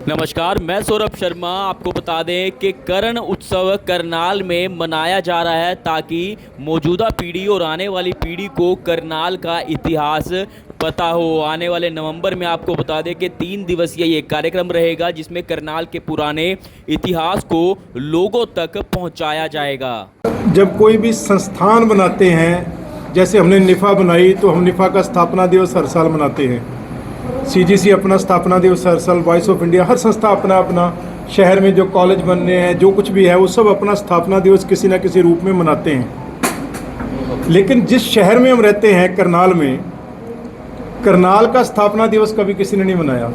नमस्कार, मैं सौरभ शर्मा। आपको बता दें कि कर्ण उत्सव करनाल में मनाया जा रहा है ताकि मौजूदा पीढ़ी और आने वाली पीढ़ी को करनाल का इतिहास पता हो। आने वाले नवंबर में आपको बता दें कि 3 दिवसीय ये कार्यक्रम रहेगा जिसमें करनाल के पुराने इतिहास को लोगों तक पहुंचाया जाएगा। जब कोई भी संस्थान बनाते हैं, जैसे हमने निफ़ा बनाई, तो हम निफ़ा का स्थापना दिवस हर साल मनाते हैं। सीजीसी अपना स्थापना दिवस हर साल, वॉइस ऑफ इंडिया, हर संस्था अपना अपना, शहर में जो कॉलेज बनने हैं, जो कुछ भी है, वो सब अपना स्थापना दिवस किसी न किसी रूप में मनाते हैं। लेकिन जिस शहर में हम रहते हैं, करनाल में, करनाल का स्थापना दिवस कभी किसी ने नहीं मनाया।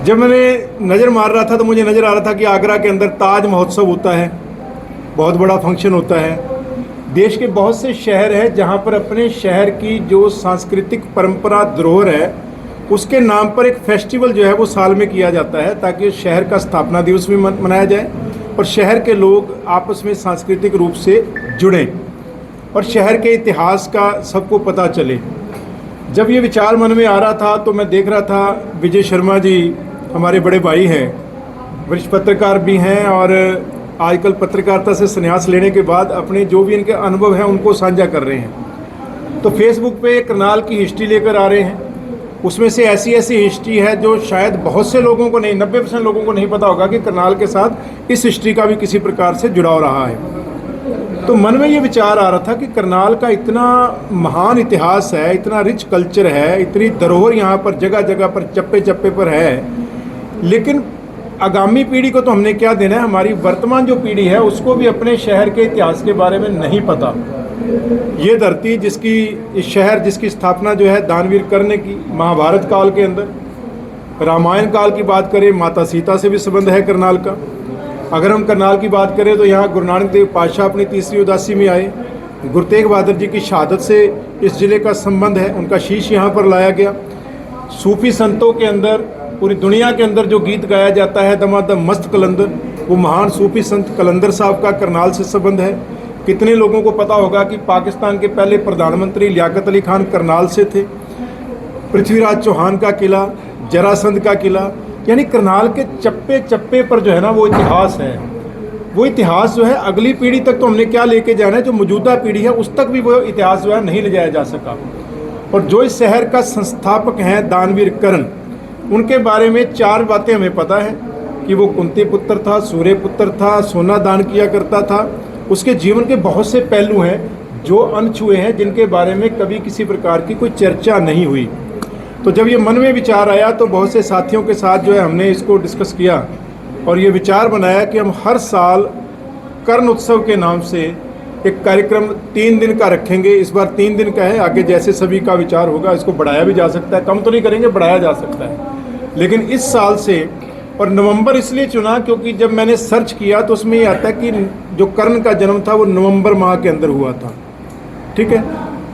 जब मैंने नज़र मार रहा था तो मुझे नज़र आ रहा था कि आगरा के अंदर ताज महोत्सव होता है, बहुत बड़ा फंक्शन होता है। देश के बहुत से शहर हैं जहाँ पर अपने शहर की जो सांस्कृतिक परंपरा धरोहर है उसके नाम पर एक फेस्टिवल जो है वो साल में किया जाता है, ताकि शहर का स्थापना दिवस भी मनाया जाए और शहर के लोग आपस में सांस्कृतिक रूप से जुड़ें और शहर के इतिहास का सबको पता चले। जब ये विचार मन में आ रहा था तो मैं देख रहा था विजय शर्मा जी हमारे बड़े भाई हैं, वरिष्ठ पत्रकार भी हैं और आजकल पत्रकारिता से संन्यास लेने के बाद अपने जो भी इनके अनुभव हैं उनको साझा कर रहे हैं। तो फेसबुक पे करनाल की हिस्ट्री लेकर आ रहे हैं। उसमें से ऐसी हिस्ट्री है जो शायद बहुत से लोगों को नहीं, 90% लोगों को नहीं पता होगा कि करनाल के साथ इस हिस्ट्री का भी किसी प्रकार से जुड़ाव रहा है। तो मन में ये विचार आ रहा था कि करनाल का इतना महान इतिहास है, इतना रिच कल्चर है, इतनी धरोहर यहाँ पर जगह जगह पर, चप्पे चप्पे पर है, लेकिन आगामी पीढ़ी को तो हमने क्या देना है। हमारी वर्तमान जो पीढ़ी है उसको भी अपने शहर के इतिहास के बारे में नहीं पता। ये धरती जिसकी, इस शहर जिसकी स्थापना जो है दानवीर कर्ण की महाभारत काल के अंदर, रामायण काल की बात करें, माता सीता से भी संबंध है करनाल का। अगर हम करनाल की बात करें तो यहाँ गुरु नानक देव पातशाह अपनी तीसरी उदासी में आए, गुरु तेग बहादुर जी की शहादत से इस ज़िले का संबंध है, उनका शीश यहाँ पर लाया गया। सूफी संतों के अंदर, पूरी दुनिया के अंदर जो गीत गाया जाता है दमादम मस्त कलंदर, वो महान सूफी संत कलंदर साहब का करनाल से संबंध है। कितने लोगों को पता होगा कि पाकिस्तान के पहले प्रधानमंत्री लियाकत अली खान करनाल से थे। पृथ्वीराज चौहान का किला, जरासंध का किला, यानी करनाल के चप्पे चप्पे पर जो है ना वो इतिहास है। वो इतिहास जो है अगली पीढ़ी तक तो हमने क्या लेके जाना है, जो मौजूदा पीढ़ी है उस तक भी वो इतिहास जो है नहीं ले जाया जा सका। और जो इस शहर का संस्थापक हैं दानवीर कर्ण, उनके बारे में 4 बातें हमें पता है कि वो कुंती पुत्र था, सूर्य पुत्र था, सोना दान किया करता था। उसके जीवन के बहुत से पहलू हैं जो अनछुए हैं, जिनके बारे में कभी किसी प्रकार की कोई चर्चा नहीं हुई। तो जब ये मन में विचार आया तो बहुत से साथियों के साथ जो है हमने इसको डिस्कस किया और ये विचार बनाया कि हम हर साल कर्ण उत्सव के नाम से एक कार्यक्रम 3 दिन का रखेंगे। इस बार 3 दिन का है, आगे जैसे सभी का विचार होगा इसको बढ़ाया भी जा सकता है, कम तो नहीं करेंगे, बढ़ाया जा सकता है। लेकिन इस साल से, और नवंबर इसलिए चुना क्योंकि जब मैंने सर्च किया तो उसमें ये आता है कि जो कर्ण का जन्म था वो नवंबर माह के अंदर हुआ था। ठीक है,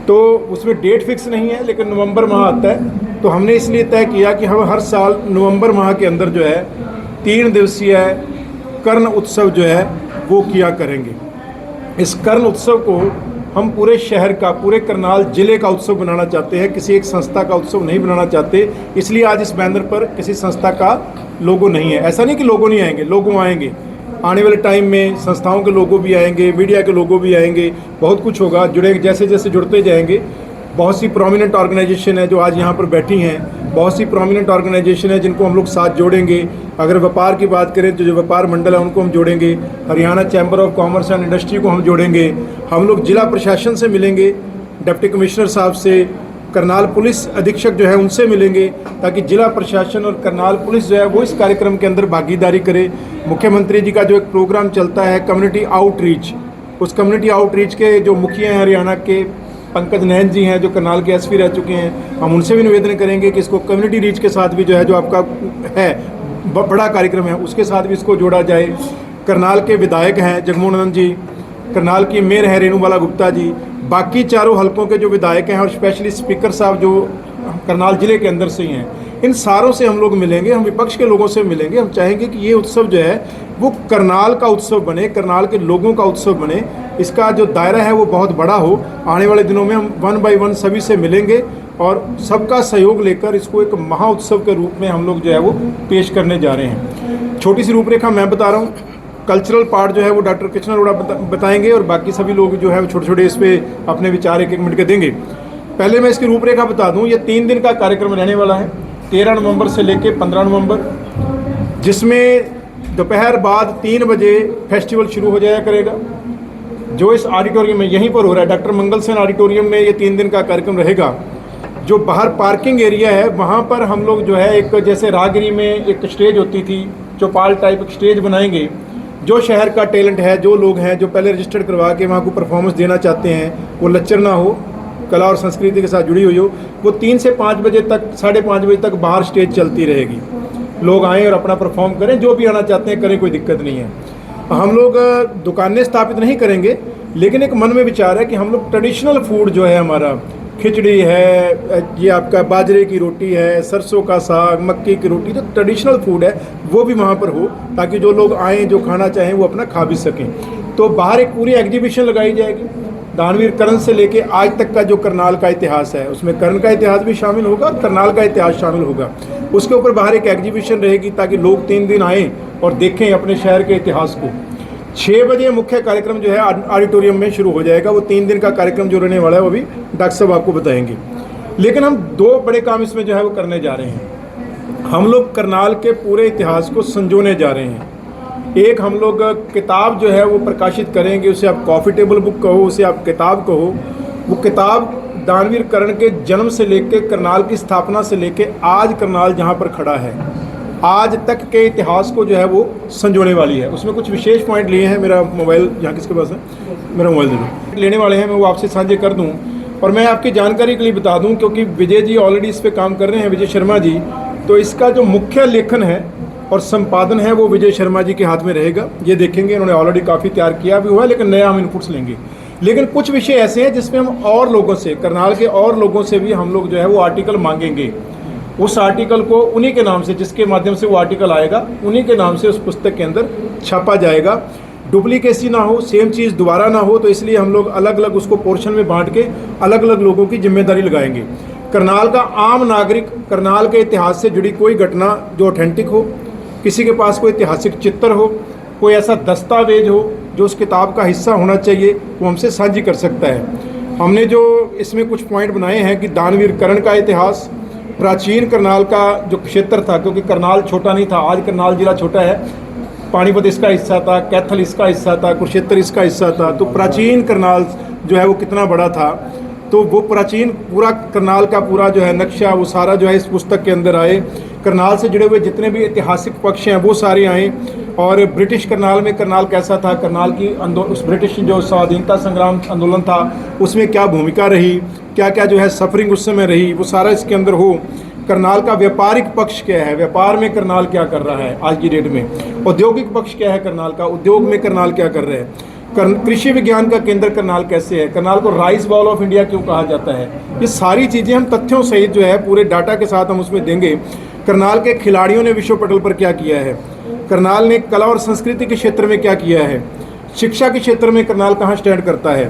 तो उसमें डेट फिक्स नहीं है लेकिन नवंबर माह आता है। तो हमने इसलिए तय किया कि हम हर साल नवंबर माह के अंदर जो है 3 दिवसीय कर्ण उत्सव जो है वो किया करेंगे। इस कर्ण उत्सव को हम पूरे शहर का, पूरे करनाल जिले का उत्सव बनाना चाहते हैं, किसी एक संस्था का उत्सव नहीं बनाना चाहते। इसलिए आज इस बैनर पर किसी संस्था का लोगो नहीं है। ऐसा नहीं कि लोगो नहीं आएंगे, लोगो आएंगे। आने वाले टाइम में संस्थाओं के लोगो भी आएंगे, मीडिया के लोगो भी आएंगे, बहुत कुछ होगा। जुड़े जैसे जैसे जुड़ते जाएंगे। बहुत सी प्रोमिनेंट ऑर्गेनाइजेशन है जो आज यहाँ पर बैठी हैं, बहुत सी प्रोमिनेंट ऑर्गेनाइजेशन है जिनको हम लोग साथ जोड़ेंगे। अगर व्यापार की बात करें तो जो व्यापार मंडल है उनको हम जोड़ेंगे, Haryana chamber of commerce and industry को हम जोड़ेंगे। हम लोग जिला प्रशासन से मिलेंगे, डिप्टी कमिश्नर साहब से, करनाल पुलिस अधीक्षक जो है उनसे मिलेंगे, ताकि जिला प्रशासन और करनाल पुलिस जो है वो इस कार्यक्रम के अंदर भागीदारी करे। मुख्यमंत्री जी का जो एक प्रोग्राम चलता है कम्युनिटी आउटरीच, उस कम्युनिटी आउटरीच के जो मुखिया हैं हरियाणा के, पंकज नैन जी हैं जो करनाल के एसपी रह चुके हैं, हम उनसे भी निवेदन करेंगे कि इसको कम्युनिटी रीच के साथ भी जो है, जो आपका है बड़ा कार्यक्रम है, उसके साथ भी इसको जोड़ा जाए। करनाल के विधायक हैं जगमोहन आनंद जी, करनाल की मेयर है रेणुबाला गुप्ता जी, बाकी चारों हलकों के जो विधायक हैं और स्पेशली स्पीकर साहब जो करनाल जिले के अंदर से ही हैं, इन सारों से हम लोग मिलेंगे। हम विपक्ष के लोगों से मिलेंगे। हम चाहेंगे कि ये उत्सव जो है वो करनाल का उत्सव बने, करनाल के लोगों का उत्सव बने। इसका जो दायरा है वो बहुत बड़ा हो। आने वाले दिनों में हम 1 बाय 1 सभी से मिलेंगे और सबका सहयोग लेकर इसको एक महाउत्सव के रूप में हम लोग जो है वो पेश करने जा रहे हैं। छोटी सी रूपरेखा मैं बता रहा हूँ, कल्चरल पार्ट जो है वो डॉक्टर कृष्ण अरोड़ा बताएंगे और बाकी सभी लोग जो है वो छोटे छोटे इस पर अपने विचार एक एक मिनट के देंगे। पहले मैं इसकी रूपरेखा बता दूं, ये 3 दिन का कार्यक्रम रहने वाला है, 13 नवंबर से लेकर 15 नवंबर, जिसमें दोपहर बाद 3 बजे फेस्टिवल शुरू हो जाया करेगा, जो इस ऑडिटोरियम में यहीं पर हो रहा है, डॉक्टर मंगल सेन ऑडिटोरियम में ये 3 दिन का कार्यक्रम रहेगा। जो बाहर पार्किंग एरिया है वहाँ पर हम लोग जो है एक जैसे राहगिरी में एक स्टेज होती थी, चौपाल टाइप एक स्टेज बनाएंगे। जो शहर का टैलेंट है, जो लोग हैं जो पहले रजिस्टर्ड करवा के वहाँ को परफॉर्मेंस देना चाहते हैं, वो लच्चर ना हो, कला और संस्कृति के साथ जुड़ी हुई हो, वो 3 से 5 बजे तक, 5:30 बजे तक बाहर स्टेज चलती रहेगी। लोग आएँ और अपना परफॉर्म करें, जो भी आना चाहते हैं करें, कोई दिक्कत नहीं है। हम लोग दुकानें स्थापित नहीं करेंगे, लेकिन एक मन में विचार है कि हम लोग ट्रेडिशनल फूड जो है हमारा, खिचड़ी है, ये आपका बाजरे की रोटी है, सरसों का साग, मक्की की रोटी, जो ट्रेडिशनल फूड है वो भी वहाँ पर हो, ताकि जो लोग आएँ जो खाना चाहें वो अपना खा भी सकें। तो बाहर एक पूरी एग्जीबिशन लगाई जाएगी, दानवीर कर्ण से लेके आज तक का जो करनाल का इतिहास है, उसमें कर्ण का इतिहास भी शामिल होगा, करनाल का इतिहास शामिल होगा। उसके ऊपर बाहर एक एग्जीबिशन रहेगी ताकि लोग 3 दिन आएँ और देखें अपने शहर के इतिहास को। 6 बजे मुख्य कार्यक्रम जो है ऑडिटोरियम में शुरू हो जाएगा। वो 3 दिन का कार्यक्रम जो रहने वाला है वो भी डॉक्टर साहब आपको बताएंगे। लेकिन हम 2 बड़े काम इसमें जो है वो करने जा रहे हैं। हम लोग करनाल के पूरे इतिहास को संजोने जा रहे हैं। एक हम लोग किताब जो है वो प्रकाशित करेंगे, उसे आप कॉफ़ी टेबल बुक कहो, उसे आप किताब कहो। वो किताब दानवीर कर्ण के जन्म से लेके, करनाल की स्थापना से लेके आज करनाल जहाँ पर खड़ा है, आज तक के इतिहास को जो है वो संजोने वाली है। उसमें कुछ विशेष पॉइंट लिए हैं। मेरा मोबाइल यहाँ किसके पास है, मेरा मोबाइल दे दो, लेने वाले हैं, मैं वो आपसे साझे कर दूँ। और मैं आपकी जानकारी के लिए बता दूँ, क्योंकि विजय जी ऑलरेडी इस पर काम कर रहे हैं, विजय शर्मा जी, तो इसका जो मुख्य लेखन है और संपादन है वो विजय शर्मा जी के हाथ में रहेगा। ये देखेंगे, इन्होंने ऑलरेडी काफ़ी तैयार किया भी हुआ है, लेकिन नया हम इनपुट्स लेंगे। लेकिन कुछ विषय ऐसे हैं जिसमें हम और लोगों से, करनाल के और लोगों से भी हम लोग जो है वो आर्टिकल मांगेंगे। उस आर्टिकल को उन्हीं के नाम से, जिसके माध्यम से वो आर्टिकल आएगा, उन्हीं के नाम से उस पुस्तक के अंदर छापा जाएगा। डुप्लीकेसी ना हो, सेम चीज़ दोबारा ना हो, तो इसलिए हम लोग अलग अलग उसको पोर्शन में बांट के अलग अलग लोगों की जिम्मेदारी लगाएंगे। करनाल का आम नागरिक करनाल के इतिहास से जुड़ी कोई घटना जो ऑथेंटिक हो, किसी के पास कोई ऐतिहासिक चित्र हो, कोई ऐसा दस्तावेज हो जो उस किताब का हिस्सा होना चाहिए, वो हमसे साझी कर सकता है। हमने जो इसमें कुछ पॉइंट बनाए हैं कि दानवीर कर्ण का इतिहास, प्राचीन करनाल का जो क्षेत्र था, क्योंकि करनाल छोटा नहीं था, आज करनाल जिला छोटा है, पानीपत इसका हिस्सा था, कैथल इसका हिस्सा था, कुरुक्षेत्र इसका हिस्सा था, तो प्राचीन करनाल जो है वो कितना बड़ा था, तो वो प्राचीन पूरा करनाल का पूरा जो है नक्शा, वो सारा जो है इस पुस्तक के अंदर आए। करनाल से जुड़े हुए जितने भी ऐतिहासिक पक्ष हैं वो सारे आए। और ब्रिटिश करनाल में करनाल कैसा था, करनाल की उस ब्रिटिश जो स्वाधीनता संग्राम आंदोलन था उसमें क्या भूमिका रही, क्या क्या जो है सफरिंग उस समय रही, वो सारा इसके अंदर हो। करनाल का व्यापारिक पक्ष क्या है, व्यापार में करनाल क्या कर रहा है आज की डेट में, औद्योगिक पक्ष क्या है करनाल का, उद्योग में करनाल क्या कर रहे हैं, कृषि विज्ञान का केंद्र करनाल कैसे है, करनाल को राइस बॉल ऑफ इंडिया क्यों कहा जाता है। ये सारी चीज़ें हम तथ्यों सहित जो है पूरे डाटा के साथ हम उसमें देंगे। करनाल के खिलाड़ियों ने विश्व पटल पर क्या किया है, करनाल ने कला और संस्कृति के क्षेत्र में क्या किया है, शिक्षा के क्षेत्र में करनाल कहाँ स्टैंड करता है,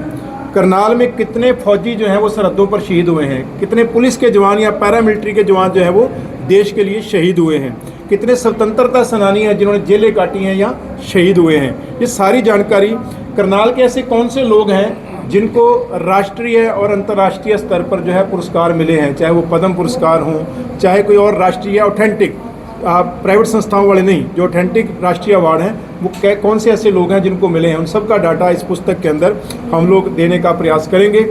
करनाल में कितने फौजी जो हैं वो सरहदों पर शहीद हुए हैं, कितने पुलिस के जवान या पैरामिलिट्री के जवान जो हैं वो देश के लिए शहीद हुए हैं, कितने स्वतंत्रता सेनानी हैं जिन्होंने जेलें काटी हैं या शहीद हुए हैं। ये सारी जानकारी, करनाल के ऐसे कौन से लोग हैं जिनको राष्ट्रीय और अंतर्राष्ट्रीय स्तर पर जो है पुरस्कार मिले हैं, चाहे वो पद्म पुरस्कार हों, चाहे कोई और राष्ट्रीय ऑथेंटिक प्राइवेट संस्थाओं वाले नहीं, जो ऑथेंटिक राष्ट्रीय अवार्ड हैं वो कौन से ऐसे लोग हैं जिनको मिले हैं, उन सब का डाटा इस पुस्तक के अंदर हम लोग देने का प्रयास करेंगे।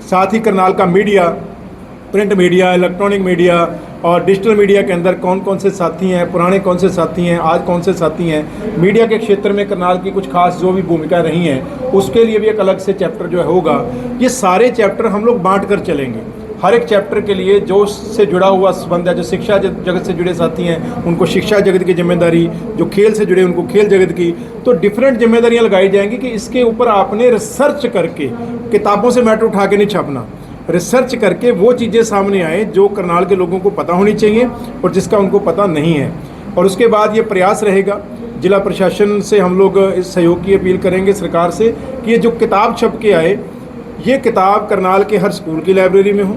साथ ही करनाल का media, print media, electronic media और डिजिटल मीडिया के अंदर कौन कौन से साथी हैं, पुराने कौन से साथी हैं, आज कौन से साथी हैं, मीडिया के क्षेत्र में करनाल की कुछ खास जो भी भूमिका रही हैं उसके लिए भी एक अलग से चैप्टर जो है होगा। ये सारे चैप्टर हम लोग बांट कर चलेंगे। हर एक चैप्टर के लिए जो उससे जुड़ा हुआ संबंध है, जो शिक्षा जगत से जुड़े साथी हैं उनको शिक्षा जगत की जिम्मेदारी, जो खेल से जुड़े उनको खेल जगत की, तो डिफरेंट जिम्मेदारियां लगाई जाएंगी कि इसके ऊपर आपने रिसर्च करके, किताबों से मैटर उठा के नहीं छापना, रिसर्च करके वो चीज़ें सामने आए जो करनाल के लोगों को पता होनी चाहिए और जिसका उनको पता नहीं है। और उसके बाद ये प्रयास रहेगा, जिला प्रशासन से हम लोग इस सहयोग की अपील करेंगे सरकार से कि ये जो किताब छप के आए, ये किताब करनाल के हर स्कूल की लाइब्रेरी में हो,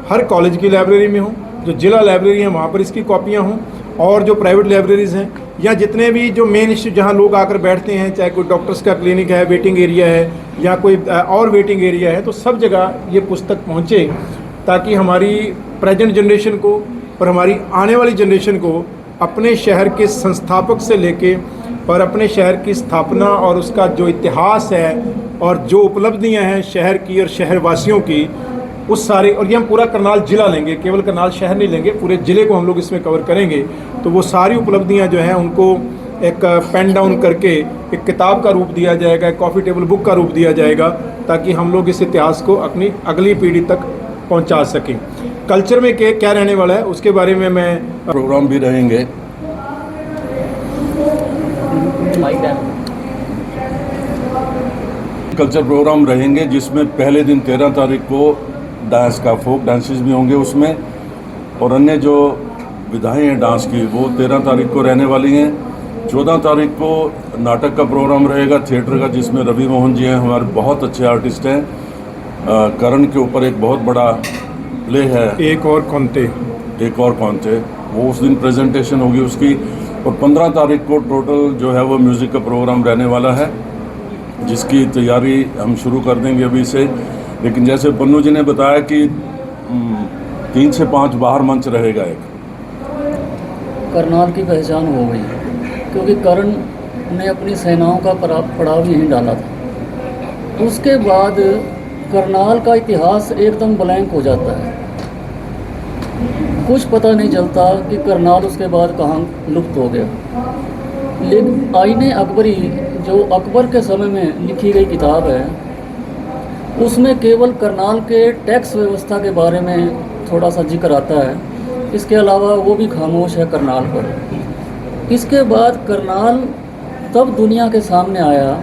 हर कॉलेज की लाइब्रेरी में हो, जो जिला लाइब्रेरी है वहाँ पर इसकी कॉपियाँ हों, और जो प्राइवेट लाइब्रेरीज़ हैं या जितने भी जो मेन इश्यू जहाँ लोग आकर बैठते हैं, चाहे कोई डॉक्टर्स का क्लिनिक है, वेटिंग एरिया है या कोई और वेटिंग एरिया है, तो सब जगह ये पुस्तक पहुँचे ताकि हमारी प्रेजेंट जनरेशन को और हमारी आने वाली जनरेशन को अपने शहर के संस्थापक से लेके और अपने शहर की स्थापना और उसका जो इतिहास है और जो उपलब्धियां हैं शहर की और शहरवासियों की, उस सारे, और ये हम पूरा करनाल जिला लेंगे, केवल करनाल शहर नहीं लेंगे, पूरे ज़िले को हम लोग इसमें कवर करेंगे। तो वो सारी उपलब्धियां जो हैं उनको एक पेन डाउन करके एक किताब का रूप दिया जाएगा, एक कॉफ़ी टेबल बुक का रूप दिया जाएगा, ताकि हम लोग इस इतिहास को अपनी अगली पीढ़ी तक पहुंचा सकें। कल्चर में क्या रहने वाला है उसके बारे में मैं प्रोग्राम भी रहेंगे। कल्चर प्रोग्राम रहेंगे जिसमें पहले दिन 13 तारीख को डांस का फोक डांसेस भी होंगे उसमें, और अन्य जो विधाएं हैं डांस की वो 13 तारीख को रहने वाली हैं। 14 तारीख को नाटक का प्रोग्राम रहेगा थिएटर का, जिसमें रवि मोहन जी हैं, हमारे बहुत अच्छे आर्टिस्ट हैं। करण के ऊपर एक बहुत बड़ा प्ले है, एक और कौनते, वो उस दिन प्रेजेंटेशन होगी उसकी। और 15 तारीख को टोटल जो है वो म्यूज़िक का प्रोग्राम रहने वाला है, जिसकी तैयारी हम शुरू कर देंगे अभी से। लेकिन जैसे पन्नू जी ने बताया कि 3 से 5 बाहर मंच रहेगा। एक करनाल की पहचान हो गई, क्योंकि कर्ण ने अपनी सेनाओं का पड़ाव यहीं डाला था। उसके बाद करनाल का इतिहास एकदम ब्लैंक हो जाता है, कुछ पता नहीं चलता कि करनाल उसके बाद कहाँ लुप्त हो गया। लेकिन आईने अकबरी जो अकबर के समय में लिखी गई किताब है, उसमें केवल करनाल के टैक्स व्यवस्था के बारे में थोड़ा सा जिक्र आता है, इसके अलावा वो भी खामोश है करनाल पर। इसके बाद करनाल तब दुनिया के सामने आया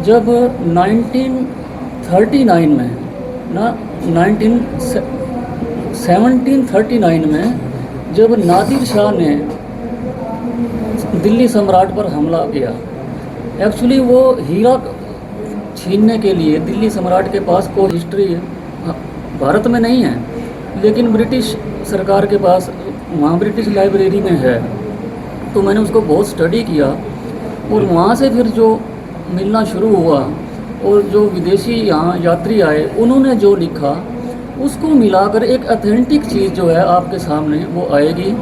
जब 1939 में 1739 में जब नादिर शाह ने दिल्ली सम्राट पर हमला किया। एक्चुअली वो हीरा छीनने के लिए दिल्ली सम्राट के पास कोई हिस्ट्री भारत में नहीं है, लेकिन ब्रिटिश सरकार के पास वहाँ ब्रिटिश लाइब्रेरी में है। तो मैंने उसको बहुत स्टडी किया, और वहाँ से फिर जो मिलना शुरू हुआ, और जो विदेशी यहाँ यात्री आए उन्होंने जो लिखा उसको मिलाकर एक ऑथेंटिक चीज़ जो है आपके सामने वो आएगी।